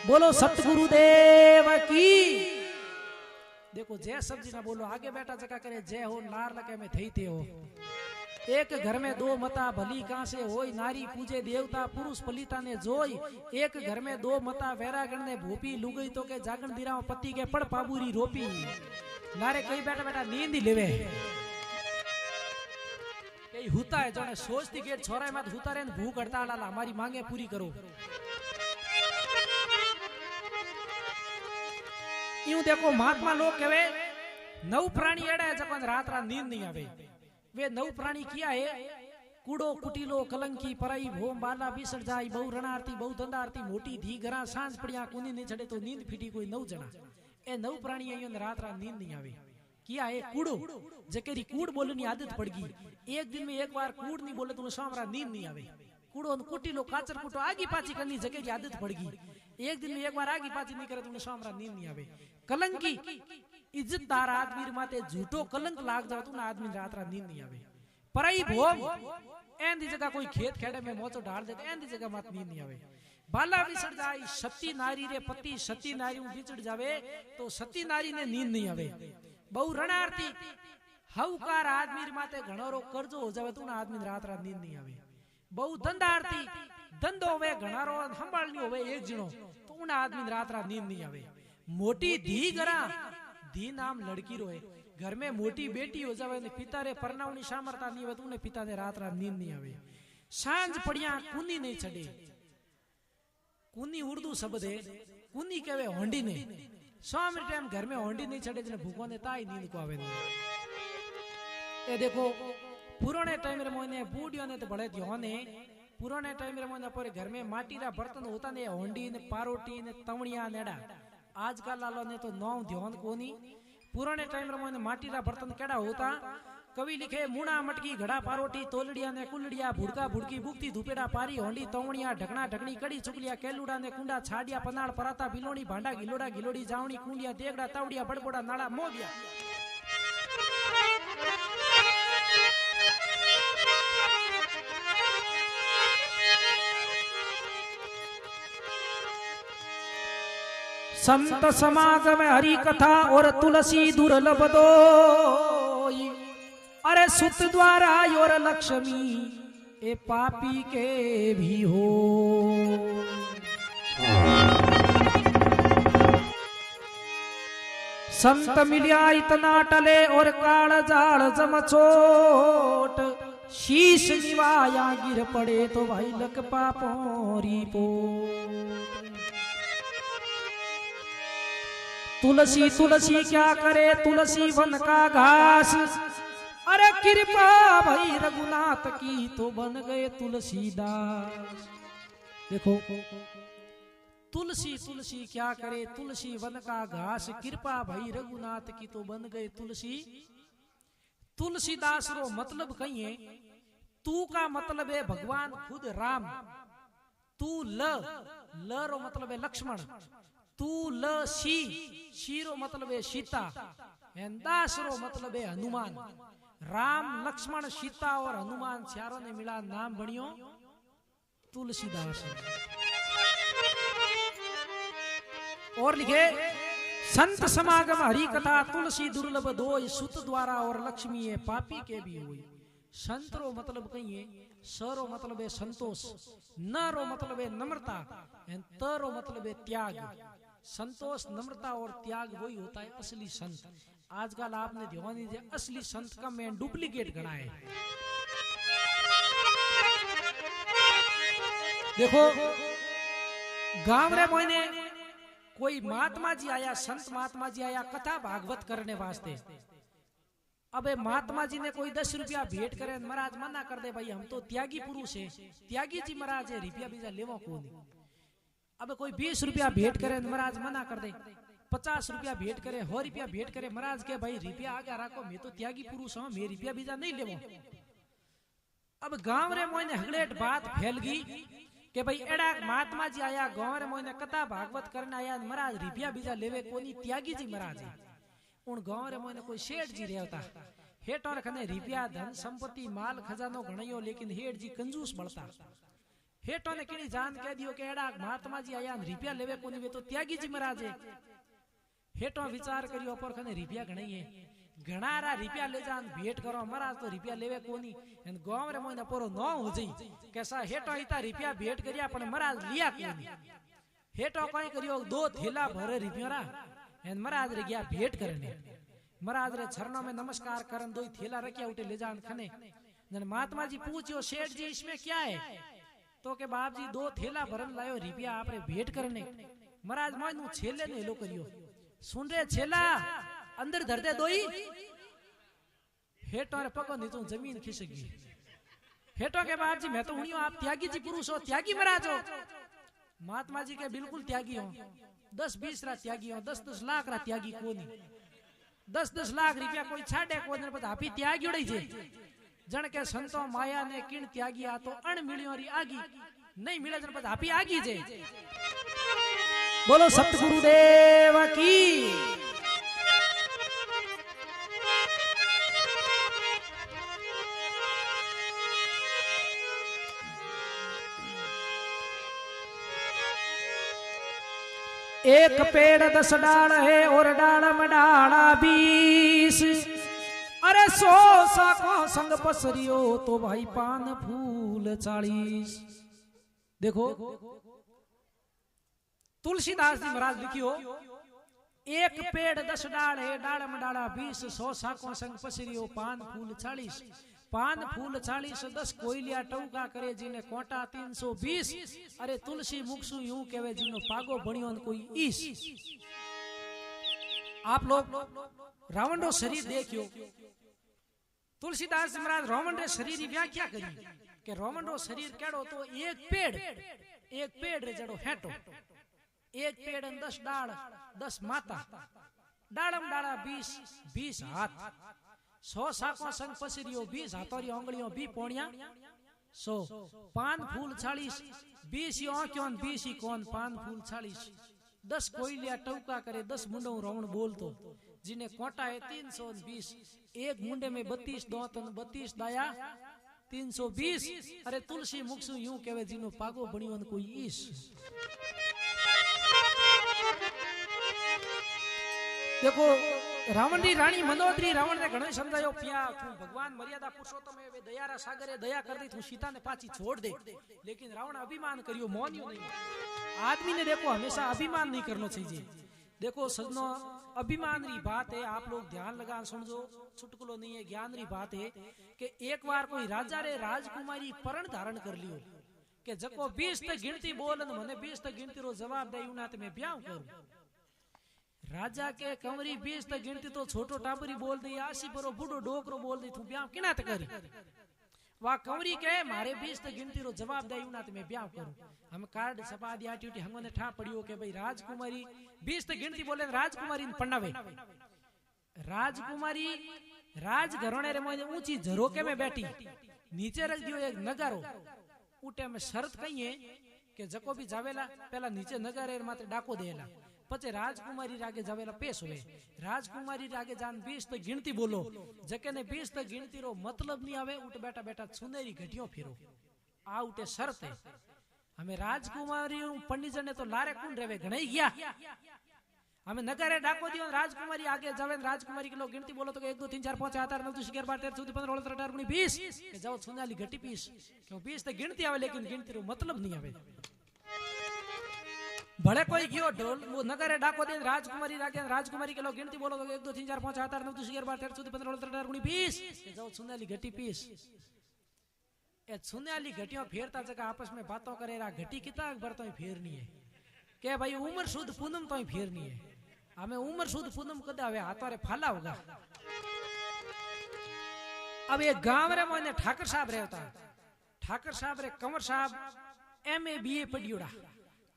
बोलो सतगुरुदेव की। देखो जय सब्जी ना बोलो, आगे बैठा जगह करे जय हो नार लगे में थई थे हो। एक घर में दो मता भली कांसे होय, नारी पूजे देवता पुरुष पलिता ने जोई। एक घर में दो मता वैरागण ने भूपी, लुगई तो के जागण दिराव पति के पड़ पाबूरी रोपी। नारे कई बैठा बैठा नींद ही लेवे, कई हुता है जो सोचती गेट छोरा मत हुता रे भूख हड़ताल आला हमारी मांगे पूरी करो। यूं देखो महात्मा लोग कहे नव प्राणी एड़ा है जब रात रात नींद नहीं आवे। वे नव प्राणी किया है कूड़ो कुटीलो कलंकी पराई भोम बाला बिसर जाई, बहु रणारती बहु दंडारती मोटी धी घरा सांझ पड़िया कुनी नहीं चढ़े तो नींद फीटी कोई नव जना। ए नव प्राणी आयो रात रात नींद नहीं आवे। किया है कूड़ो जकेरी कूड़ बोलने की आदत पड़ गई। एक दिन में एक बार कूड़ नहीं बोले तो सामरा नींद नहीं आवे। कूड़ो कुटीलो काचर कुटो आगी पाची करनी जकेरी आदत पड़ गई। एक दिन में एक बार आगी पाची नहीं करे तो सामरा नींद नहीं आवे। कलंकी इज्जतदार आदमी माते झूठो कलंक लाग जाओ तो आदमी रात रात नींद नहीं आवे। पराई भोम एंदी जगह कोई खेत खेड़े में मोचो डाल देते एंदी जगह मत नींद नहीं आवे। बाला बिछड़ जाए सती नारी रे पति, सती नारी बिछड़ जावे तो सती नारी ने नींद नहीं आवे। बहु रणार्थी हवकार आदमी माते घणोरो कर्जो हो जावे तो आदमी रात रात नींद नहीं आवे। बहु धंधार्थी धंधो होवे घणारो संभाळनी होवे एक जणो तो उन आदमी रात रात नींद नहीं आवे। मोटी धी घरा धी नाम लड़की रो है, घर में मोटी बेटी हो जावे ने पिता रे परनावनी सामर्थ्य नहीं होवे तो उन्हें पिता ने रात रात नींद नहीं आवे। सांझ पड़िया कुनी नहीं चढ़े, कुनी उर्दू शब्द है, कुनी कहवे होंडी ने। शाम टाइम घर में होंडी नहीं चढ़े जने भूखों ने ताई नींद को आवे नहीं। ये देखो पुराने टाइम रे मोने बूढ़ियों ने तो बड़े ध्यान है। पुराने टाइम रे मोने पर घर में माटी रा बर्तन होता ने, होंडी ने पारोटी ने तवणिया नेड़ा। आजकल लालो ने तो नौ ध्यान कोनी। पुराने टाइम रे मोने माटी रा बर्तन केड़ा होता। कवि लिखे मुणा मटकी घड़ा पारोटी तोलड़िया ने कुलड़िया भुड़का भुड़की बुकती धुपेड़ा पारी होंडी तवणिया ढकना ढकनी कड़ी चुकलिया केलुड़ा ने कुंडा छाड़िया पनाड़ पराता बिलोड़ी भांडा गिलोड़ा गिलोड़ी जावणी कुंडिया देगड़ा तावड़िया बड़बोड़ा नाड़ा मोबिया। संत समाज में हरि कथा और तुलसी दुर्लभ दो। अरे सुत द्वारा और लक्ष्मी ए पापी के भी हो। संत मिलिया इतना टले और काल जाल जमचोट। शीश निवाया गिर पड़े तो भाई लक पापोरी पो। तुलसी तुलसी क्या करे तुलसी वन का घास। अरे कृपा भाई रघुनाथ की तो बन गए तुलसीदास। देखो तुलसी तुलसी क्या करे तुलसी वन का घास। कृपा भाई रघुनाथ की तो बन गए तुलसी। तुलसीदास रो मतलब कही है तू का मतलब है भगवान खुद राम। तू ल रो मतलब है लक्ष्मण। तू ल शी रो मतलब है सीता। दास रो मतलब है हनुमान। राम लक्ष्मण सीता और हनुमान चारों ने मिला नाम बनियो तुलसीदास। और लिखे संत समागम हरि कथा तुलसी दुर्लभ दोय। सुत द्वारा और लक्ष्मी है पापी के भी हुई। संत रो मतलब कही है स रो मतलब है संतोष, न रो मतलब है नम्रता, त रो मतलब है त्याग। संतोष नम्रता और त्याग वही होता है असली संत। आजकल आपने ध्यान दीजिए असली संत का मैं डुप्लीकेट गणा है। देखो गांव रे मोने कोई महात्मा जी आया, संत महात्मा जी आया कथा भागवत करने वास्ते। अबे महात्मा जी ने कोई 10 रुपया भेंट करे, महाराज मना कर दे भाई हम तो त्यागी पुरुष है, त्यागी जी महाराज है, रुपया बीजा लेवा को नहीं। अब कोई 20 रुपया भेंट करे महाराज मना कर दे। 50 रुपया भेंट करे, 100 रुपया भेंट करे, महाराज के भाई रुपया आगे रखो मैं तो त्यागी पुरुष हूं, मैं रुपया बीजा नहीं लेवो। अब गांव रे मोने हगलेट बात फैल गई कि भाई एड़ा महात्मा जी आया गांव रे मोने कथा भागवत करने आया, महाराज रुपया बीजा लेवे कोनी, त्यागी जी महाराज है। उन गांव रे मोने कोई शेठ जी रहता, हेठ और खने रुपया धन संपत्ति माल खजानो घणयो, लेकिन हेठ जी कंजूस बढ़ता। हेटो ने किणी जान कह दियो के एड़ा महात्मा जी आया रुपया लेवे कोनी वे तो त्यागी जी महाराज है। हेटो विचार करियो अपर खने रुपया घणी है घणारा रुपया ले जान भेट करो महाराज तो रुपया लेवे कोनी एन गांव रे मोने पोरो न हो जई कैसा हेटो इता रुपया भेट करिया पण महाराज लिया कोनी। हेटो कोई करियो 2 थैला भरे रुपया रा एन महाराज रे गया भेट करने महाराज रे चरणों में नमस्कार करन 2 थैला रखिया उठे ले जान खने जन महात्मा जी पूछियो सेठ जी इसमें क्या है तो के बाप जी 2 थैला भरन लायो रुपया आपरे भेट करने। महाराज मानू छेले ने हेलो करियो सुन रे छेला अंदर धर दे दोई हेटो रे पको नीचे जमीन खिसक गई। हेटो के बाप जी मैं तो हुनियो आप त्यागी जी पुरुष हो त्यागी महाराज हो। महात्मा जी के बिल्कुल त्यागी हो 10-20 रा त्यागी हो 10-10 लाख रा त्यागी कोनी 10-10 लाख रुपया कोई छाड़े कोनी पर आपी त्यागी उड़ई छे जण के संतो माया ने किण त्यागी आ तो अण मिलियो री आगी नहीं मिले जण पर आपी आगी जे। बोलो सतगुरुदेव की। एक पेड़ 10 डाल है और डाल में डाला 20 अरे 100 साखों संग पसरियो तो भाई पान फूल 40। देखो तुलसीदास जी महाराज लिखियो एक पेड़ 10 डाल है डाल में डाला 20 100 साखों संग पसरियो पान फूल 40 पान फूल 40 10 कोयलिया टौका करे जिने कोटा 320 अरे तुलसी मुखसु यूं कहवे जिनो पागो बणियो कोई ईस। आप लोग रावण रो शरीर देखियो तुलसीदास महाराज रावण रे शरीर की व्याख्या करी के रावण रो शरीर केड़ो तो एक पेड़ रे जड़ो हेटो एक पेड़ 10 डाल 10 माता डालम डाला 20 हाथ 100 साखों संग पसरियो 20 हाथोरी उंगलियों 20 पोणिया 100 पान फूल 40 20 आंखों 20 कोन पान फूल 40 10 कोयलिया टौका करे 10 मुंडो रावण बोलतो जिने कोटा है 320 एक मुंडे में 32 दांत 32 दाया 320 अरे तुलसी मुखसु यूं कहवे जिनो पागो बणियो कोई ईश। देखो रावण री रानी मनोदरी रावण ने घणो समझायो पिया तू भगवान मर्यादा पुरुषोत्तम है वे दयारा सागरे दया कर दी तू सीता ने पाछी छोड़ दे लेकिन रावण अभिमान करियो मोनियो नहीं। आदमी ने देखो हमेशा अभिमान नहीं करना चाहिए। देखो सजनो अभिमान री बात है आप लोग ध्यान लगा समझो चुटकुलो नहीं है ज्ञान री बात है कि एक बार कोई राजा रे राजकुमारी परण धारण कर लियो कि जको 20 तक गिनती बोलन मने 20 तक गिनती रो जवाब दे उना ते मैं ब्याह करूं। राजा के कंवरी 20 तक गिनती तो छोटो टाबरी बोल दी 80 बरो बूढ़ो डोकरो बोल दी तू ब्याह किना ते करी वा कंवरी के मारे 20 तक गिनती रो जवाब दे उना ते मैं ब्याह करूं। हम कार्ड छपा दिया ट्यूटी हमने ठा पड़ियो के भाई राजकुमारी 20 तक गिनती बोले राजकुमारी पन्नावे राजकुमारी राज घरोने रे मोने ऊंची झरोके में बैठी नीचे रख दियो एक नगारो उटे में शर्त कही है कि जको भी जावेला पहला नीचे नगारे माथे डाको देला पचे राजकुमारी रागे जावेला पेश हुए राजकुमारी रागे जान 20 तक गिनती बोलो जके ने 20 तक गिनती रो मतलब नहीं आवे उठ बैठा बैठा सुनेरी घटियों फिरो आ उठे शर्त है हमें राजकुमारी पंडित जन ने तो लारे कौन रेवे घणई गया हमें नगरे डाको दियो राजकुमारी आगे जावे राजकुमारी के लोग गिनती बोलो तो 1 2 3 4 5 6 7 8 9 10 11 12 13 14 15 16 17 18 19 20 के जाओ सुनाली घटी पीस क्यों 20 तक गिनती आवे लेकिन गिनती रो मतलब नहीं आवे भले कोई गयो ढोल वो नगरे डाको दे राजकुमारी के लोग गिनती बोलो तो 1 2 3 4 5 6 7 8 9 10 11 12 13 14 15 16 17 18 19 20 के जाओ सुनाली घटी पीस ए सुनाली घटियों फेरता जगह आपस में बातों करे रा घटी कितना भर तो फेरनी है के भाई उम्र शुद्ध पूनम तो फेरनी है हमें उम्र शुद्ध पूनम कदे आवे हाथों रे फाला होगा। अब ये गांव रे मोने ठाकर साहब रहता ठाकर साहब रे कंवर साहब MA BA पढ़ियोड़ा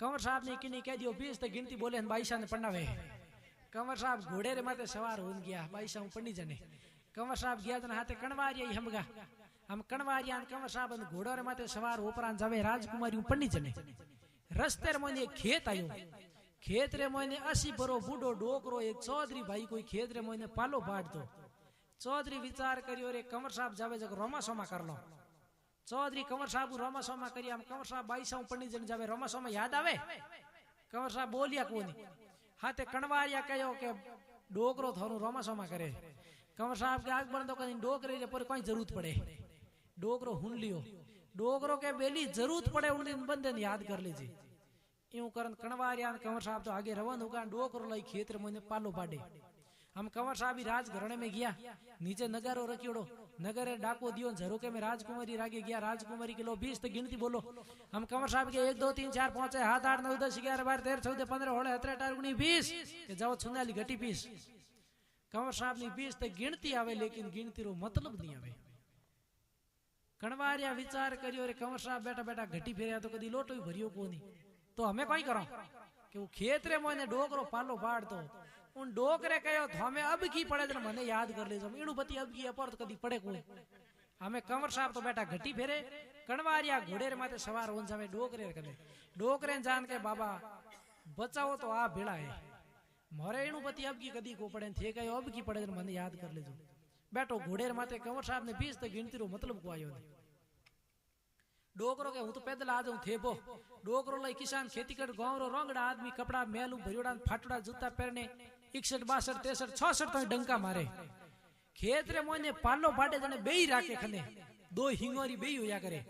कंवर साहब ने किनी कह दियो 20 तक गिनती बोले बाईसा ने पढ़ावे कंवर साहब घोड़े रे माथे सवार होन गया बाईसा पंडित जने कंवर साहब गया जन हाथे कणवारिया हमगा हम कणवारिया कंवर साहब घोड़ो रे माथे सवार उपरान जावे राजकुमारी पंडित जने रस्ते रे मोने खेत आयो खेत रे मोने 80 बरो बूढ़ो डोकरो एक चौधरी भाई कोई खेत रे मोने पालो बाड़ दो चौधरी विचार करियो रे कंवर साहब जावे जग रोमा सोमा कर लो चौधरी कंवर साहब रोमासोमा करी आम कंवर साहब 22 पंडित जन जावे रोमासोमा याद आवे कंवर साहब बोलिया कोनी हाथे कणवारिया कहो के डोकरो थारू रोमासोमा करे कंवर साहब के आग बंदो कहीं डोकरे पर कोई जरूरत पड़े डोकरो हुन लियो डोकरो के बेली जरूरत पड़े उन दिन बंदे ने याद कर लीजिए यूं करन कणवारिया कंवर साहब तो आगे रवन होगा डोकरो लाई खेत में पालो पाडे हम कंवर साहब ही राजघराने में गया नीचे नगारो रखियोड़ो नगरे डाको दियो झरोके में राजकुमारी रागे गया राजकुमारी के लो 20 तक गिनती बोलो हम कंवर साहब के 1 2 3 4 5 6 7 8 9 10 11 12 13 14 15 16 17 18 19 20 के जाओ छुनाली घटी पीस कंवर साहब ની 20 तक गिनती आवे लेकिन गिनती रो मतलब नहीं आवे कणवारिया विचार करियो रे कंवर साहब बेटा बेटा घटी फेरया तो कदी लोटो भरियो कोनी तो हमें कोई करो कि वो खेत रे मोने डोकरो पालो पाड़ दो उन डोकरे कहो तो हमें अब की पड़े तो मने याद कर लीजो इणु बती अब की अपर तो कदी पड़े कोई हमें कंवर साहब तो बेटा घटी फेरे कणवारिया घोड़े रे माथे सवार होन जावे डोकरे जान के बाबा बचाओ तो आ भेड़ा है मोरे इणु बती अब की कदी को पड़े थे कहो अब की पड़े तो मने याद कर लीजो बैठो घोड़े रे माथे कंवर साहब ने 20 तक गिनती रो मतलब को आयो नहीं डोकरो के हूं तो पैदल आ जाऊं थे बो डोकरो लाई किसान खेती कर गांव रो रोंगड़ा आदमी कपड़ा मेलू भरियोड़ा फाटड़ा जूता पहने 61 62 63 66 तो डंका मारे खेत रे मोने पालो बाटे जने बेई राखे खने दो हिंगोरी बेई होया करे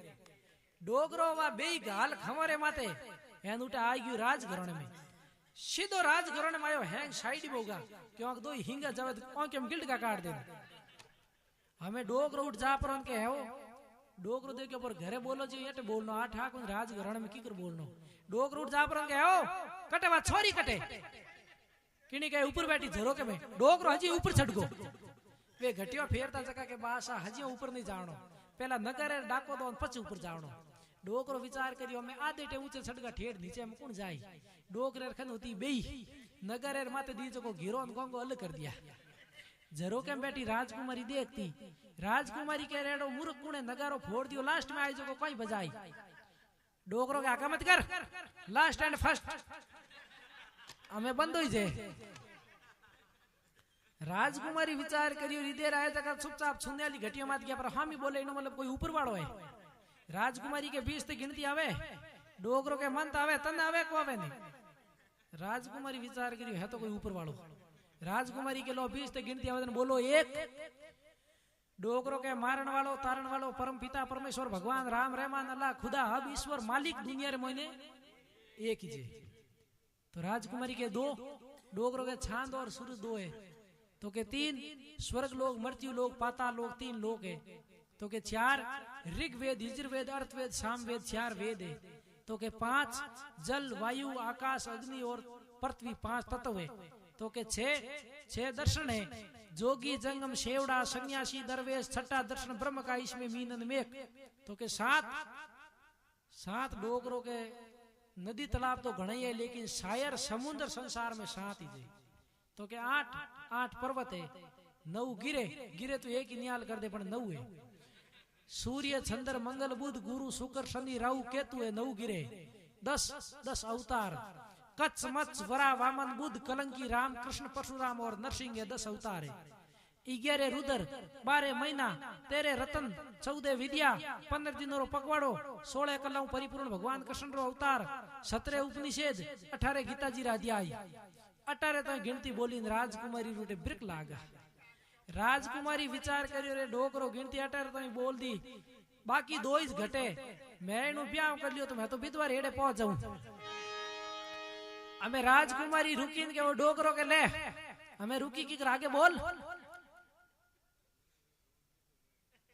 डोकरो वा बेई गाल खमरे माते एन उठा आई गयो राजघराने में सीधो राजघराने में आयो हैंग साइड बोगा क्यों दो हिंगा जावे ओके गिल्ड का काट दे हमें डोकरो उठ जा पर के है डोकरो देख के पर घरे बोलो जी एटे बोलनो आ ठाकुर राजघराने में की कर बोलनो डोकरो उठ जा पर के हो कटे वा छोरी कटे किनी के ऊपर बैठी झरोके में डोकरो हजी ऊपर चढ़ गो वे घटियो फेरता जका के बासा हजी ऊपर नहीं जावणो पहला नगरे डाको दो પછી ऊपर जावणो डोकरो विचार करियो मैं आधे टे ऊंचे छड़गा ठेठ नीचे में कौन जाई डोकरे खन होती बेई नगरे माथे दी जको घेरो न गोंगो अलग कर दिया झरोके में बैठी राजकुमारी देखती राजकुमारी के रेडो मूर्ख कुणे नगारो फोड़ दियो लास्ट में आई जको कोई बजाई डोकरो के आका मत कर लास्ट एंड फर्स्ट हमें बंद हो जे राजकुमारी विचार करियो हृदय राय तक चुपचाप छुन्याली घटियो मात गया पर हामी बोले इनो मतलब कोई ऊपर वाड़ो है राजकुमारी के 20 तक गिनती आवे डोकरो के मन आवे तन आवे को आवे नहीं राजकुमारी विचार करियो है तो कोई ऊपर वाड़ो राजकुमारी के लो 20 तक गिनती आवे बोलो 1 डोकरो के मारण वालो तारण वालो परम पिता परमेश्वर भगवान राम रहमान अल्लाह खुदा हब ईश्वर मालिक दुनिया रे मोने एक ही जे तो राजकुमारी के 2 डोकरो के चांद और सूरज 2 है तो के 3 स्वर्ग लोक मृत्यु लोक पाताल लोक 3 लोक है तो के 4 ऋग्वेद यजुर्वेद अर्थवेद सामवेद 4 वेद है तो के 5 जल वायु आकाश अग्नि और पृथ्वी 5 तत्व है तो के 6 दर्शन है जोगी जंगम शेवड़ा सन्यासी दरवेश छठा दर्शन ब्रह्म का इसमें मीनन मेघ तो के 7 डोकरो के नदी तालाब तो घणे है लेकिन शायर समुद्र संसार में 7 ही तो के 8 पर्वत है 9 गिरे तो एक ही नियाल कर दे पर 9 है सूर्य चंद्र मंगल बुध गुरु शुक्र शनि राहु केतु है 9 गिरे 10 अवतार कच्छ मत्स्य वरा वामन बुध कलंकी राम कृष्ण परशुराम और नरसिंह 10 अवतार है 11 रुद्र 12 महीना 13 रतन 14 विद्या 15 दिनों रो पकवाड़ो 16 कलाऊ परिपूर्ण भगवान कृष्ण रो अवतार 17 उपनिषेद 18 गीता जी अध्याय 18 तो गिनती बोली राजकुमारी रूटे ब्रिक लागा राजकुमारी विचार करियो रे डोकरो गिनती 18 तो बोल दी बाकी 2 ही घटे मैं इनु ब्याह कर लियो तो मैं तो विधवा रेड़े पहुंच जाऊं हमें राजकुमारी रुकी के वो डोकरो के ले हमें रुकी की आगे बोल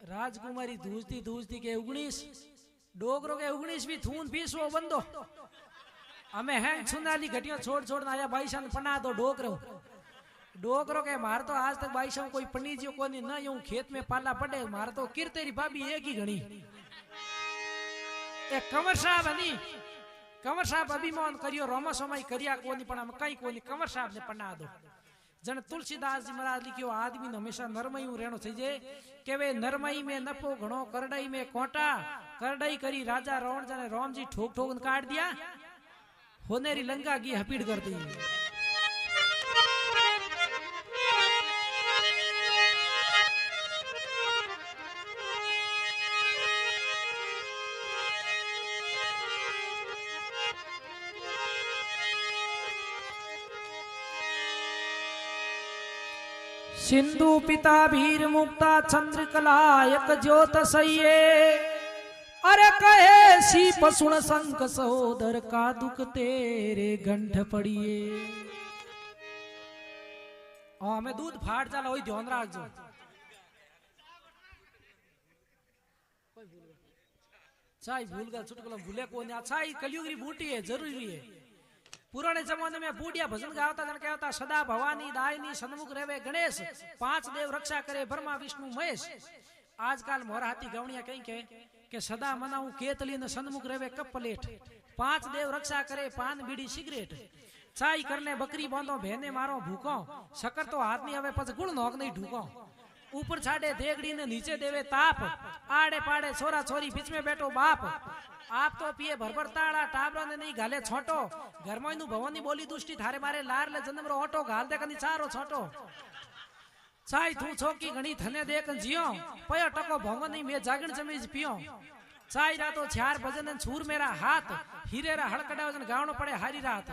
राजकुमारी धूजती के 19 डोकरो के 19 भी थून पीस वो बंदो हमें हैं सुनाली घटिया छोड़ आया बाईसन पना दो डोकरो के मार तो आज तक बाईसन कोई पनी जो कोनी न यूं खेत में पाला पड़े मार तो किर तेरी भाभी एक ही घड़ी एक कंवर साहब अभिमान करियो रोमा सोमाई करिया कोनी पण हम कई कोनी कंवर साहब ने पना दो जन तुलसीदास जी महाराज लिखियो आदमी ने हमेशा नरमई रहनो चाहिए के वे नरमई में नफो घणो करड़ई में कोटा करड़ई करी राजा रावण जने राम जी ठोक काट दिया होनेरी लंका की हपीड़ कर दी सिंधु पिता भीर मुक्ता चंद्रकला एक ज्योत सैये अरे कहे सी सुन संक सहोदर का दुख तेरे गंठ पड़िए। हमें दूध फाट जाला वही ध्यान रखो। चाय भूल गया चुटकुला भूले को नहीं। अच्छा कलयुग की बूटी है जरूरी है। पुराने जमाने में बूढ़िया भजन गाता जन कहता सदा भवानी दायनी सन्मुख रेवे गणेश 5 देव रक्षा करे ब्रह्मा विष्णु महेश। आजकल मोरा हाथी गवणिया कहीं के सदा मनाऊ केतली न सन्मुख रेवे कप प्लेट 5 देव रक्षा करे पान बीड़ी सिगरेट चाय करने बकरी बांधो भेने मारो भूखो शकर तो हाथ नहीं आवे पछ गुण नोक नहीं ढूको ऊपर छाड़े देगड़ी ने नीचे देवे ताप आड़े पाड़े छोरा छोरी बीच में बैठो बाप आप तो पिए भरभर ताड़ा टाबरो ने नहीं गाले छोटो घर में भवन बोली दुष्टि थारे मारे लार ले जन्म रो ऑटो गाल दे कनी चारो छोटो चाय तू छोकी घणी थने देख जियो पयो टको भंगो नहीं मैं जागण जमीज पियो चाय रातो 4 भजन छूर मेरा हाथ हीरे रा हड़कड़ा वजन गावनो पड़े हारी रात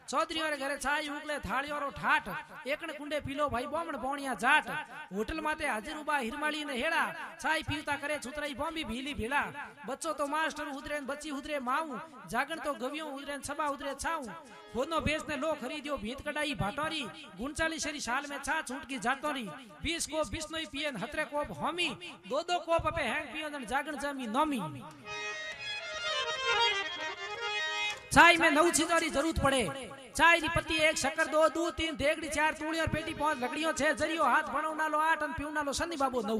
चौधरी वाले घरे चाय उगले थाली और ठाट एकण कुंडे पीलो भाई बोमण बोणिया जाट होटल माते हाजिर उबा हिरमाली ने हेड़ा चाय पीवता करे छुतराई बॉम्बी भीली भीला बच्चो तो मास्टर उतरे बच्ची उतरे माऊ जागण तो गवियो उतरे सबा उतरे छाऊ खोदनो बेच ने लो खरीदियो भीत कटाई भाटोरी 39 साल में छा छूट की जाटोरी 20 कोप बिस्नोई पियन हतरे कोप होमी 2 कोप पे हैंग पियन जागण जमी नोमी। चाय में 9 चीजों की जरूरत पड़े चाय की पत्ती 1 शक्कर 2 दूध 3 देगड़ी 4 तूड़ी और पेटी 5 लकड़ियों 6 जरियो हाथ भणो नालो 8 और पीऊ नालो सन्नी बाबू 9।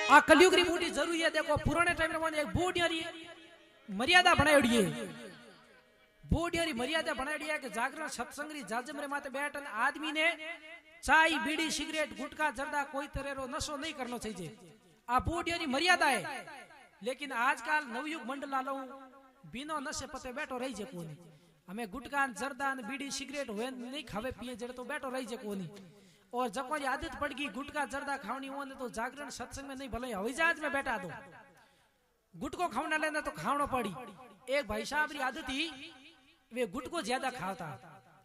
आ कलयुग री बूटी जरूरी है। देखो पुराने टाइम में एक बूढ़ियारी मर्यादा बनाई है बूढ़ियारी मर्यादा बनाई है कि जागरण सत्संग री जाजम रे माते बैठन आदमी ने चाय बीड़ी सिगरेट गुटखा जर्दा कोई तरह रो नशो नहीं करना चाहिए। आ बूढ़ियारी मर्यादा है। लेकिन आजकल नवयुग मंडल आलो बिना नशे पते बैठो रही जे कोनी हमें गुटखा जर्दा बीड़ी सिगरेट हुए नहीं खावे पिए जड़े तो बैठो रही जे कोनी और जब कोई आदत पड़ गई गुटखा जर्दा खावनी हो तो जागरण सत्संग में नहीं भले हवाई जहाज में बैठा दो गुटको खावना लेना तो खावना पड़ी। एक भाई साहब की आदत ही वे गुटको ज्यादा खाता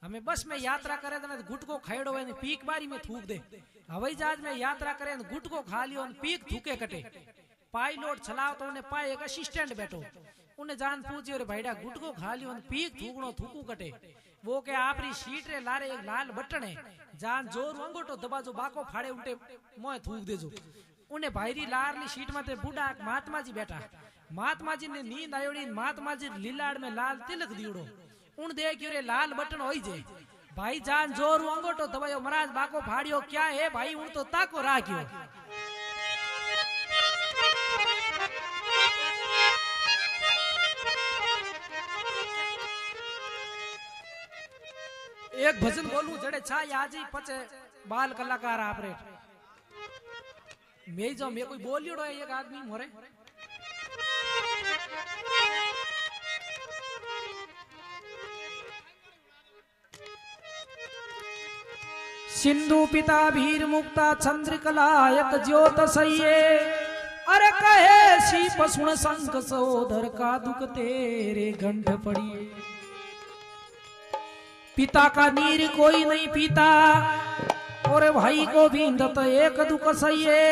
हमें बस में यात्रा करे तो गुटको खाएड़ो पीक बारी में थूक दे हवाई जहाज में यात्रा करे गुटको खा लियो पीक थूके कटे पायलट चलाओ तो उन्हें पाए एक असिस्टेंट बैठो उन्हें जान पूछी और भाईडा गुटको खा लियो पीक थूकनो थूकू कटे वो के आपरी सीट रे लारे एक लाल बटन है जान जोर अंगोटो दबा जो बाको फाड़े उल्टे मोए थूक देजो उन्हें भाईरी लारली सीट में बूढ़ा महात्मा जी बैठा महात्मा जी ने नींद आयोड़ी महात्मा जी लीलाड़ में लाल तिलक दीड़ो उन देखियो रे लाल बटन होई जे भाई जान जोर अंगोटो दबायो महाराज बाको फाड़ियो क्या है भाई उन तो ताको राख्यो। एक भजन बोलू जड़े छा आज ही पचे बाल कलाकार आपरे मैं जो मैं कोई बोलियो एक आदमी मोरे सिंधु पिता भीर मुक्ता चंद्रकला एक ज्योत सैये अरे कहे सी सुन संक सहोदर का दुख तेरे गंठ पड़िए। पिता का नीर कोई नहीं पीता और भाई को भी दत एक दुख सैये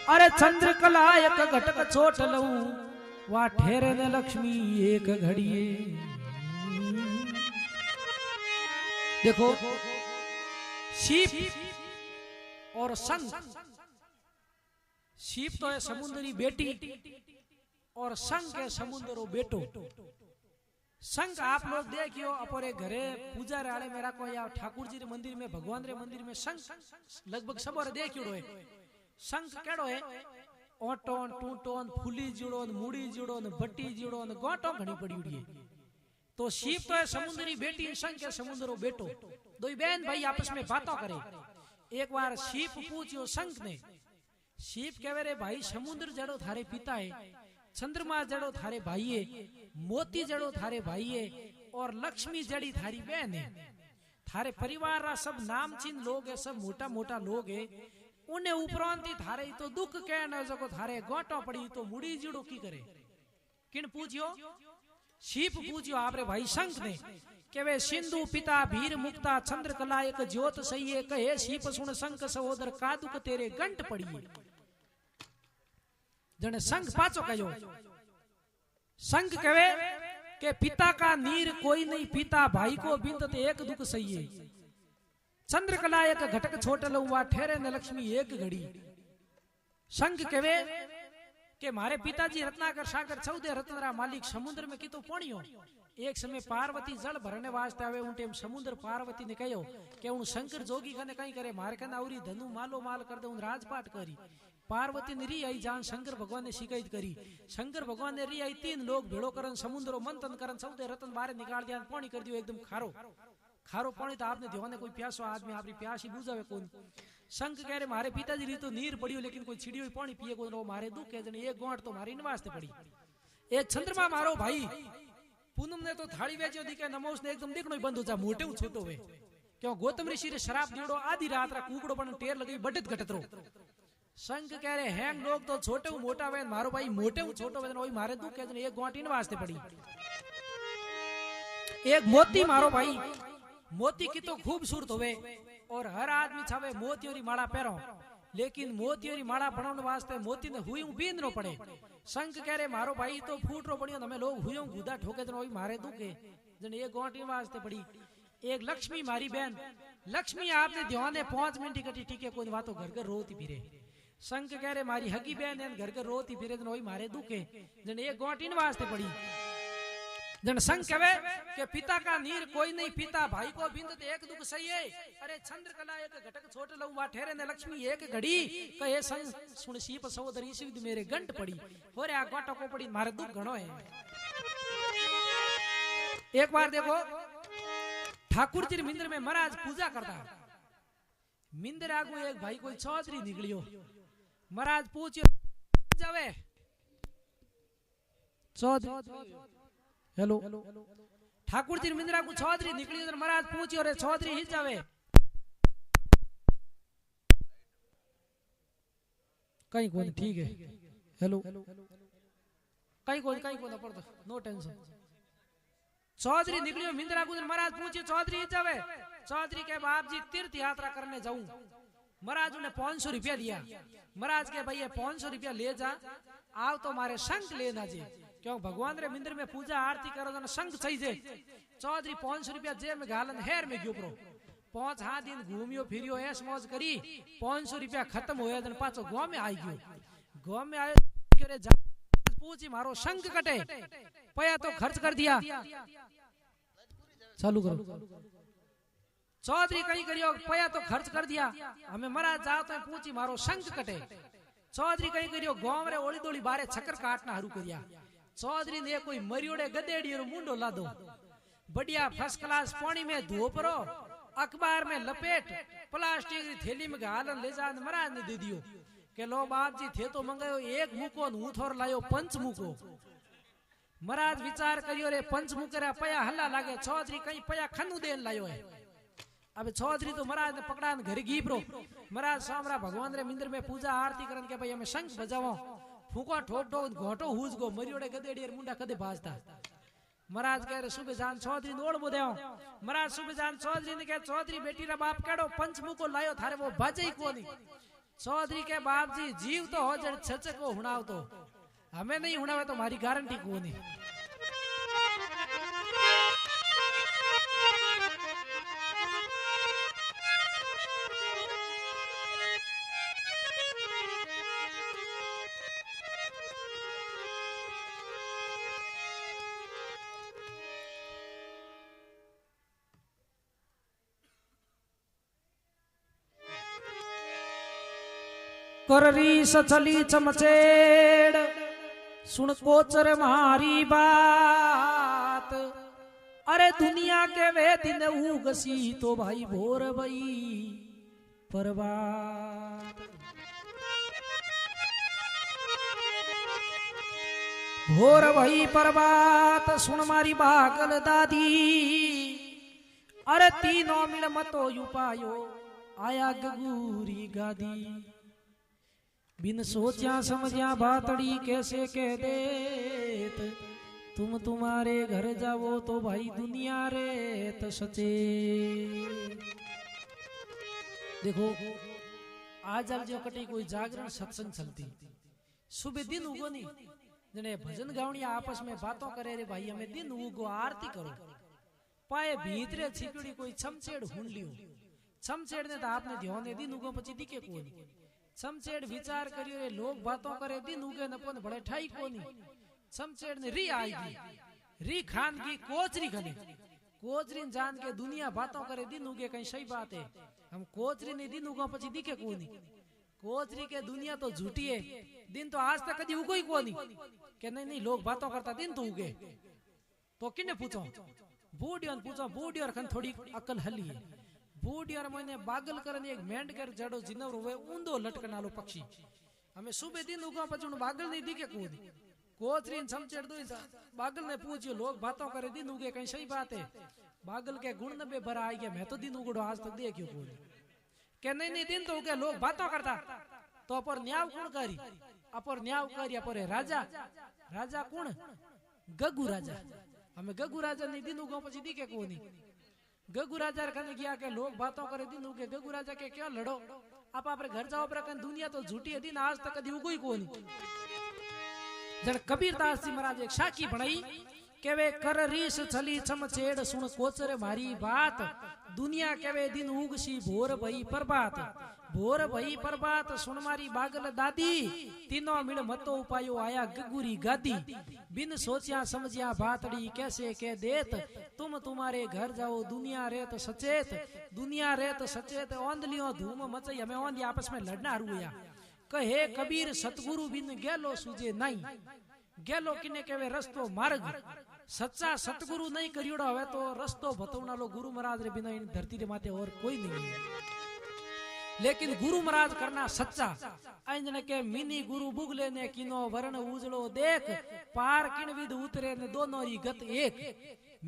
अरे चंद्रकला एक घटक छोट लऊं वा ठहरे ने लक्ष्मी एक घड़िए। देखो शीप और संग शीप तो है समुद्री बेटी और संग है समुद्रो बेटो। संग आप लोग देखियो अपने घरे पूजा राड़े मेरा को या ठाकुर जी रे मंदिर में भगवान रे मंदिर में संग लगभग सब और देखियो है। संग केड़ो है ओटोन टूटोन फूली जुड़ोन मुड़ी जुड़ोन बट्टी जुड़ोन गोटो घणी पड़ी उड़ी है। तो शीप तो है समुद्री बेटी संग के समुद्रो बेटो दो बहन भाई आपस में बातों करे। एक बार शीप पूछियो संग ने शीप कहे रे भाई समुद्र जड़ो थारे पिता है चंद्रमा जड़ो थारे भाई है मोती जड़ो थारे भाई है और लक्ष्मी जड़ी थारी बहन है थारे परिवार रा सब नामचीन लोग है सब मोटा मोटा लोग है उन्हें उपरांति थारे तो दुख कहना जको थारे गोटो पड़ी तो मुड़ी जुड़ो की करे किन पूछियो शीप पूछियो आपरे भाई संग ने वे सिंधु पिता भीर मुक्ता चंद्रकला एक ज्योत सही कहे शीप सुन संक सहोदर कादुक तेरे गंट पड़िए। जने संग पाचो कहो संग कहे के पिता का नीर कोई नहीं पीता भाई को बिंदत एक दुख सही है। चंद्रकला एक घटक छोट लुआ ठहरे न लक्ष्मी एक घड़ी। संग कहे के मारे पिताजी रत्नाकर सागर चौदह रत्नरा मालिक समुद्र में की तो पणियो। एक समय पार्वती जल भरने वास्ते आवे उन टेम समुद्र पार्वती ने कहो के उन शंकर जोगी कने कई करे मारे कने आवरी धनु मालो माल कर दे उन राजपाट करी। पार्वती ने री आई जान शंकर भगवान ने शिकायत करी। शंकर भगवान ने री आई तीन लोग भेड़ो करन समुद्रो मंथन करन चौदह रत्न बारे निकाल दिया पानी कर दियो एकदम खारो खारो पानी। तो आपने ध्यान कोई प्यासो आदमी आपकी प्यास ही बुझावे कौन। शंख कह रहे मारे पिताजी री तो नीर पड़ी लेकिन कोई छिड़ी हुई पानी पिए को मारे दुख है जने एक गोंट तो मारी नवास्ते पड़ी। एक चंद्रमा मारो भाई पूनम ने तो थाली वेचो दिखे नमोस ने एकदम देखनो बंद हो जा मोटे छोटो हुए क्यों गौतम ऋषि रे शराब दीड़ो आधी रात रा कुकड़ो पण टेर लगी बढ़त घटत रो। शंख कह रहे हैं लोग तो छोटे मोटा वे मारो भाई मोटे छोटो वे वही मारे दुख है जने एक गोंट इन वास्ते पड़ी। एक मोती मारो भाई मोती की तो खूबसूरत होवे और हर आदमी चाहे मोतियों री माला पहरो लेकिन मोतियों री माला बनाने वास्ते मोती ने हुई बींदनो पड़े। शंख कह रहे मारो भाई तो फूट रो पड़ियो हमें लोग हुई गुदा ठोके तो वही मारे दुखे जन ये गोंटी वास्ते पड़ी। एक लक्ष्मी मारी बहन लक्ष्मी आपने ध्यान है 5 मिनट इकट्ठी टीके कोई बात घर घर रोती फिरे। शंख कह रहे मारी हगी बहन है घर घर रोती फिरे तो वही मारे दुखे जन ये गोंटी वास्ते पड़ी। जन संग कहे के पिता का नीर कोई नहीं पीता भाई को बिंदत एक दुख सही है। अरे चंद्रकला एक घटक छोट लउवा ठहरे ने लक्ष्मी एक घड़ी कहे संग सुन शीप सहोदरी सिद्ध मेरे गंट पड़ी हो रे आ गोटो को पड़ी मारे दुख घणो है। एक बार देखो ठाकुर जी मिंदर में महाराज पूजा करता मिंदर आगू एक भाई कोई चौधरी निकलियो महाराज पूछियो जावे चौधरी हेलो ठाकुर जी मिंद्रा को चौधरी निकली उधर महाराज पूछियो रे चौधरी ही जावे कहीं कौन ठीक है हेलो कहीं कौन पड़ता नो टेंशन। चौधरी निकलियो मिंद्रा को महाराज पूछियो चौधरी ही जावे चौधरी के बाप जी तीर्थ यात्रा करने जाऊं। महाराज ने 500 रुपया दिया। महाराज के भाई 500 रुपया ले जा आओ तो मारे शंख लेना जी क्यों भगवान रे मंदिर में पूजा आरती करो तो शंख चाहिए। चौधरी 500 रुपया जेब में गालन हेर में क्यों प्रो 5 दिन घूमियो फिरियो ऐस मौज करी 500 रुपया खत्म होया जन पाछो गांव में आई गयो। गांव में आयो करे पूछी मारो शंख कटे पया तो खर्च कर दिया चालू करो। चौधरी कहीं करियो पया तो खर्च कर दिया हमें महाराज जाओ तो पूछी मारो शंख कटे। चौधरी कहीं करियो गांव रे ओली दोली बारे छकर काटना हरू करिया। चौधरी ने कोई मरियोड़े गदेड़ी मुंडो ला दो बढ़िया फर्स्ट क्लास पानी में धोपरो अखबार में लपेट प्लास्टिक की थैली में गालन ले जा महाराज ने दे दियो के लो बाप जी थे तो मंगायो एक मुको हूं थोर लायो पंच मुको। महाराज विचार करियो रे पंच मुकरा पया हल्ला लागे चौधरी कहीं पया खनु देन लायो है। अब चौधरी तो महाराज ने पकड़ा घर गीपरो महाराज सामरा भगवान रे मंदिर में पूजा आरती करन के भाई हमें शंख बजावो फूको ठोक ठोक घोटो हुज गो मरियोड़े गदेड़ी मुंडा कदे बाजता। महाराज कह रहे सुबह जान चौधरी नोड़ बुदेओ। महाराज सुबह जान चौधरी ने कहा चौधरी बेटी रा बाप केड़ो पंचमु को लायो थारे वो बाजे ही कोनी। चौधरी के बाप जी जीव तो हो जड़ छच को हुणाव तो हमें नहीं हुणावे तो हमारी गारंटी कोनी। कररी सचली चमचेड़ सुन कोचर मारी बात। अरे दुनिया के वे दिन उगसी तो भाई भोर भई परबात। भोर भई परबात सुन मारी बागल दादी। अरे तीनों मिल मतो युपायो आया गगूरी गादी। बिन सोचा समझा बातड़ी कैसे कह देत तुम तुम्हारे घर जाओ तो भाई दुनिया रे तो सचे। देखो आज जो कटी कोई जागरण सत्संग चलती सुबह दिन उगो नहीं जने भजन गावणिया आपस में बातों करे रे भाई हमें दिन उगो आरती करो पाए भीतरे छिपड़ी कोई छमछेड़ हुन लियो छमछेड़ ने तो आपने ध्यान दे दिन उगो पची दिखे कोनी छमछेड़ विचार करियो रे लोग बातों करे दिन उगे न कोन बड़े ठाई कोनी छमछेड़ ने री आएगी री खान की कोचरी खने कोचरी जान के दुनिया बातों करे दिन उगे कहीं सही बात है हम कोचरी ने दिन उगो पची दिखे कोनी कोचरी के दुनिया तो झूठी है दिन तो आज तक कभी उगो ही कोनी के नहीं लोग बातों करता दिन तो उगे तो किने पूछो बूढ़ियों पूछो बूढ़ियों खन थोड़ी अकल हली है बूढ़ियों मैंने बागल करने एक मेंढ कर जड़ो जिनवर हुए ऊंधो लटकन आलो पक्षी हमें सुबह दिन उगो पची बागल नहीं दिखे कोनी कोचरी समझेड़ दो बागल ने पूछियो लोग बातों करे दिन उगे कहीं सही बात है बागल के गुण नबे भरा आई गया मैं तो दिन उगड़ो आज तक देखियो कोई के नहीं दिन तो उगे लोग बातों करता तो अपर न्याव कौन करी अपर न्याव करी अपर राजा राजा कौन गगु राजा हमें गगु राजा नहीं दिन उगो पची दिखे कोनी गगु राजा कहने गया के लोग बातों करे दिन उगे गगु राजा के क्यों लड़ो आप अपने घर जाओ पर दुनिया तो झूठी है दिन आज तक कभी उगो ही कोनी जन कबीरदास जी महाराज एक साखी बनाई केवे कर रीस छली छमछेड़ सुन कोचर मारी बात दुनिया केवे दिन उगसी भोर भई प्रभात सुन मारी बागल दादी तीनों मिल मतो उपायो आया गगुरी गादी बिन सोचिया समझिया बातड़ी कैसे कह देत तुम तुम्हारे घर जाओ दुनिया रेत सचेत ओंदलियों धूम मचई हमें ओंदी आपस में लड़ना रुया कहे कबीर सतगुरु बिन गेलो सूझे नहीं गेलो किने केवे रस्तो मार्ग सच्चा सतगुरु नहीं करियोड़ो हवे तो रस्तो बतवना लो गुरु महाराज रे बिना इन धरती रे माथे और कोई नहीं है लेकिन गुरु महाराज करना सच्चा अंजने के मिनी गुरु बुगले ने किनो वर्ण उजड़ो देख पार किन विद उतरे ने दोनों री गत एक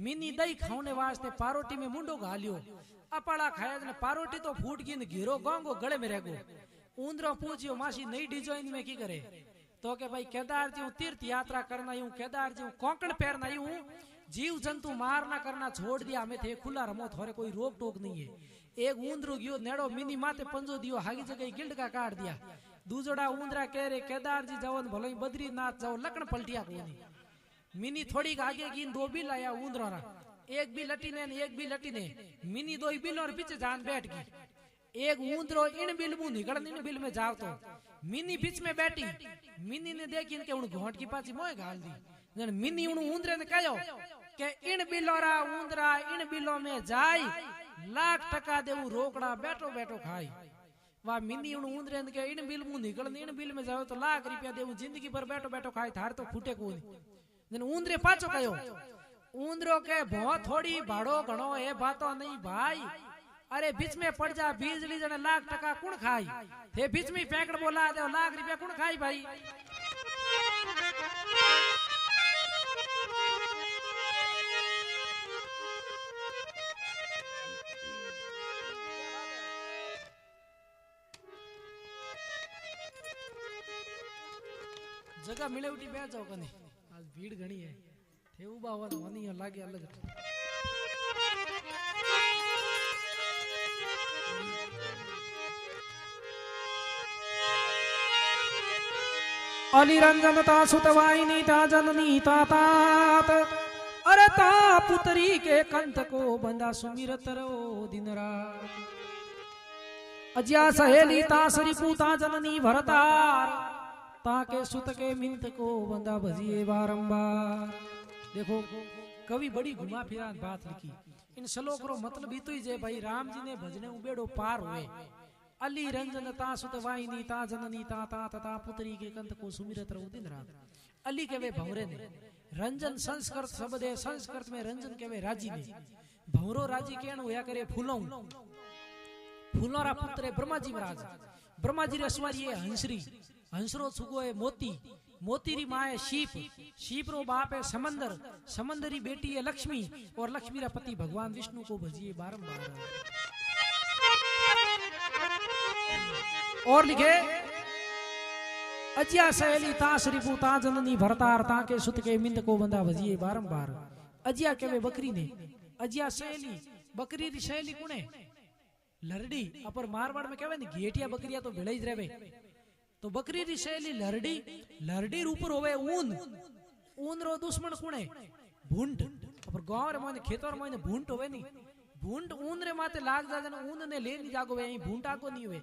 मिनी दही खाने वास्ते पारोटी में मुंडो घालियो अपाड़ा खाया ने पारोटी तो फूट गई घेरो गांगो गले में रह गो ऊंदरो पूछियो मासी नई डिजाइन में की करे तो के भाई केदार जी तीर्थ यात्रा करना यूं केदार जी कोंकण पहनना यूं जीव जंतु मारना करना छोड़ दिया हमें थे खुला रमो थोड़े कोई रोक टोक नहीं है एक ऊंदरो गयो नेड़ो मिनी माते पंजो दियो हागी जगह गिल्ड का काट दिया दूजोड़ा ऊंदरा कह रे केदार जी जाओ भले बद्रीनाथ जाओ लकन पलटिया कोनी मिनी थोड़ी आगे की दो बिल आया ऊंदरा एक भी लटी ने एक भी लटी ने मिनी दो बिल और पीछे जान बैठ गई एक ऊंदरो इन बिल मुंह निकल इन बिल में जाओ तो मिनी बीच में बैठी मिनी ने देखी इनके उन घोट की पाची मोए गाल दी जन मिनी उन ऊंदरे ने कहो के इन बिलोरा ऊंदरा इन बिलो में जाई लाख टका देऊ रोकड़ा बैठो बैठो खाई वाह मिनी उन ऊंदरे ने के इन बिल मुंह निकल इन बिल में जाओ तो लाख रुपया देऊ जिंदगी भर बैठो बैठो खाई थार तो फूटे कोनी जन ऊंदरे पाछो कहो ऊंदरो के बहुत थोड़ी भाड़ो घणो ए बातो नहीं भाई अरे बीच में पड़ जा बिजली जने लाख टका कुण खाई थे बीच में पैकेट बोला दे लाख रुपया कुण खाई भाई जगह मिले उठी बैठ जाओ कने आज भीड़ घणी है थे उबा हुआ वनी लागे अलग अली रंजन ता सुतवाइनी ता जननी ता तात अरे ता पुत्री के कंठ को बंदा सुमिरत रो दिन रात अज्या सहेली ता सरिपु ता जननी भरतार ताके सुत के मिंत को बंदा भजिए बारंबार। देखो कवि बड़ी घुमा फिरा बात लिखी इन श्लोक रो मतलब ही तो ही जे भाई राम जी ने भजने उबेड़ो पार हुए अली रंजन ता सुतवाइनी ता जननी ता ता पुत्री के कंठ को सुमिरत रहो दिन रात अली के वे भंवरे ने रंजन संस्कृत शब्द है संस्कृत में रंजन के वे राजी ने भंवरो राजी केण होया करे फूलों फूलोरा पुत्र ब्रह्मा जी महाराज ब्रह्मा जी रसवारी है हंसरी हंसरो छुगो है मोती मोती री माँ है शीप रो बाप है समंदर समंदरी बेटी है लक्ष्मी और लक्ष्मी रा पति भगवान विष्णु को भजिए बारंबार। और लिखे अजिया सहेली ता श्रीपु ता जननी भरतार ता के सुत के मिंद को बंदा भजिए बारंबार अजिया केवे बकरी ने अजिया सहेली बकरी री सहेली कुणे लरडी अपर मारवाड़ में कहवे ने घेटिया बकरिया तो भेड़े ही रहवे तो बकरी री सहेली लरडी लरडी ऊपर होवे ऊन ऊन रो दुश्मन कुणे भूंड अपर गांव रे माने खेतर माने भूंड होवे नी भूंड ऊन रे माथे लाग जाजन ऊन ने ले नी जागो वे भूंड आगो नी होवे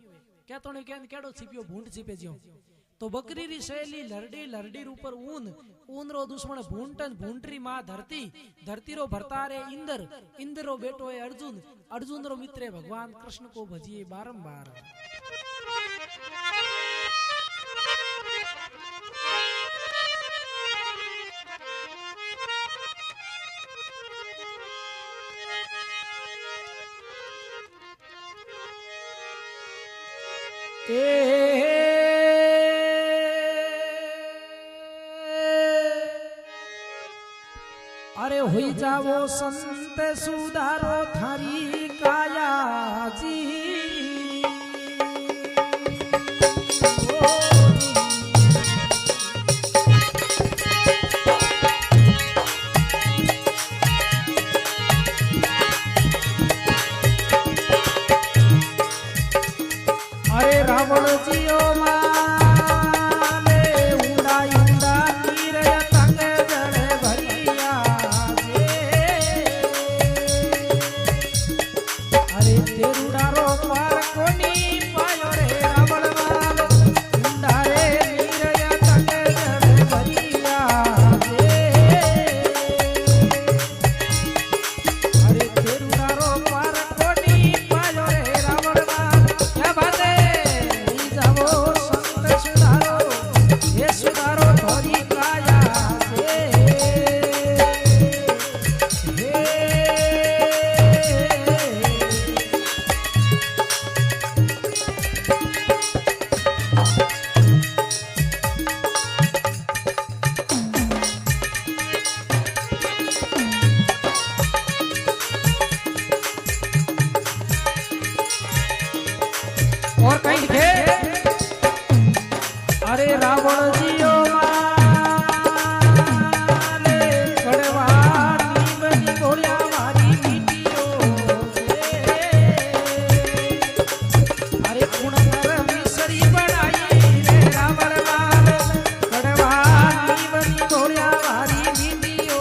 क्या तो ने केड़ो छिपियो भूंड छिपे जियो तो बकरी री सहेली लरडी लरडी ऊपर ऊन ऊन रो दुश्मन भूंटन भूंटरी मां धरती धरती रो भरतारे इंद्र इंद्र रो बेटो है अर्जुन अर्जुन रो मित्र है भगवान कृष्ण को भजिए बारंबार अरे हुई जावो संत सुधारो थारी काया जी अरे रावण जियो और कहीं लिखे अरे रावण जियो माले कड़वा नीमनी गोलिया मारी मीटियो अरे कुणकर मिसरी बनाई रे रावण माल कड़वा नीमनी गोलिया मारी मीटियो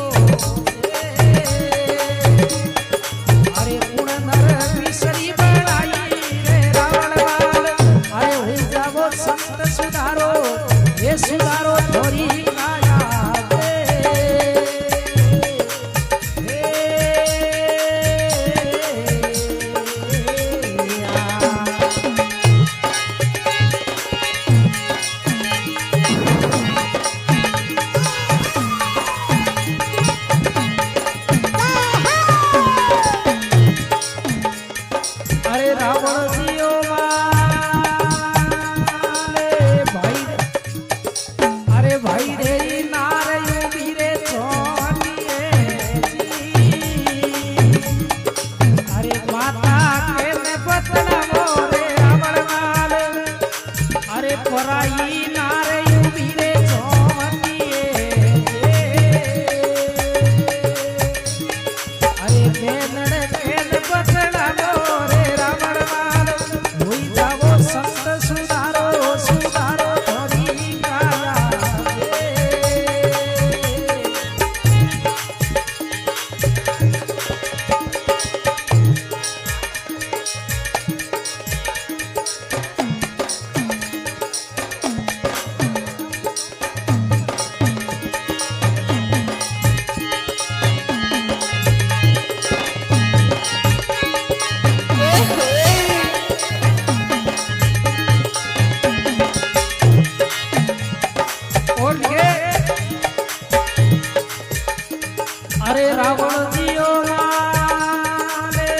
अरे कुणकर मिसरी बनाई रे रावण संत सुधारो ये सुधारो थोड़ी काया अरे रावण जियो भाई रे नारयू बीरे छोनिए अरे माता के ने बतला मोरे रावण माल अरे पराई नारयू बीरे छोनिए अरे बेनड़ के ने बतला मोरे रावण माल हुई जावो संत सुधारो सुधारो थोड़ी काया अरे रावण जियो माले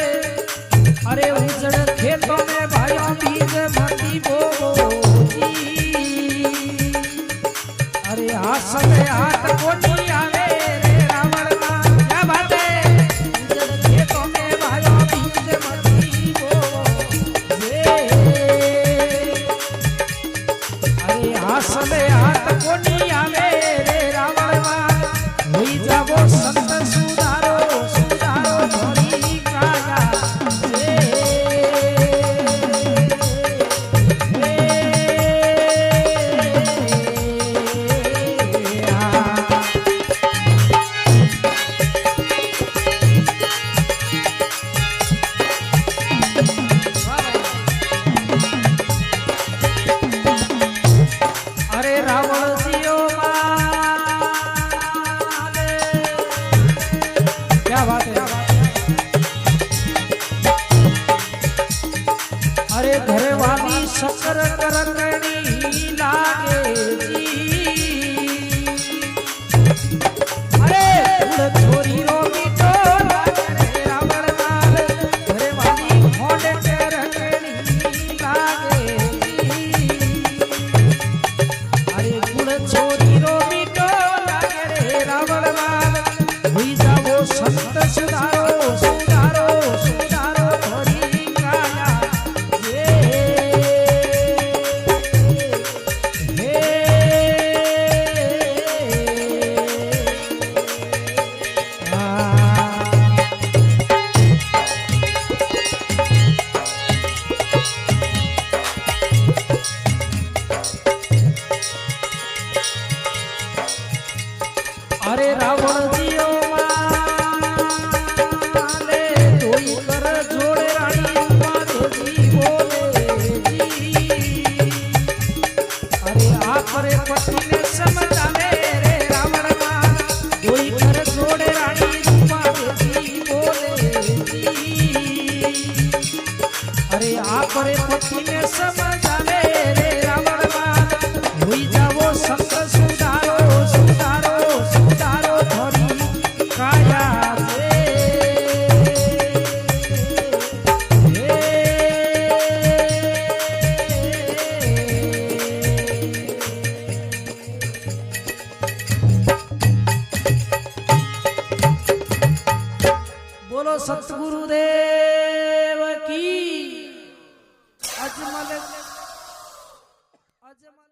अरे उजड़ खेतों में भाइयों बीज मती बोजी अरे हाथ में हाथ कोटी आवे रे रावण माल क्या बात है उजड़ खेतों में भाइयों बीज मती बोजी अरे हाथ में क्या बात है। अरे घरे वाली शक्कर करकड़ी लागे जी, अरे छोरी रो मीठो लागे रे रावण लाल, घरे वाली होंड करकड़ी लागे जी, अरे गुड़ छोरी रो मीठो लागे रे रावण लाल, हुई जाओ संत सुधारो सुधारो सुधारो थोड़ी काया ये हे। अरे रावण जियो माले तोई कर जोड़े रानी माधोजी बोले जी, अरे आपरे पति ने समझावे रे रावण मां, तोई कर जोड़े रानी माधोजी बोले जी, अरे आपरे पति ने समझावे रे रावण मां, हुई जाओ संत सुधारो सुधारो सुधारो थोड़ी काया से हे। बोलो सतगुरुदेव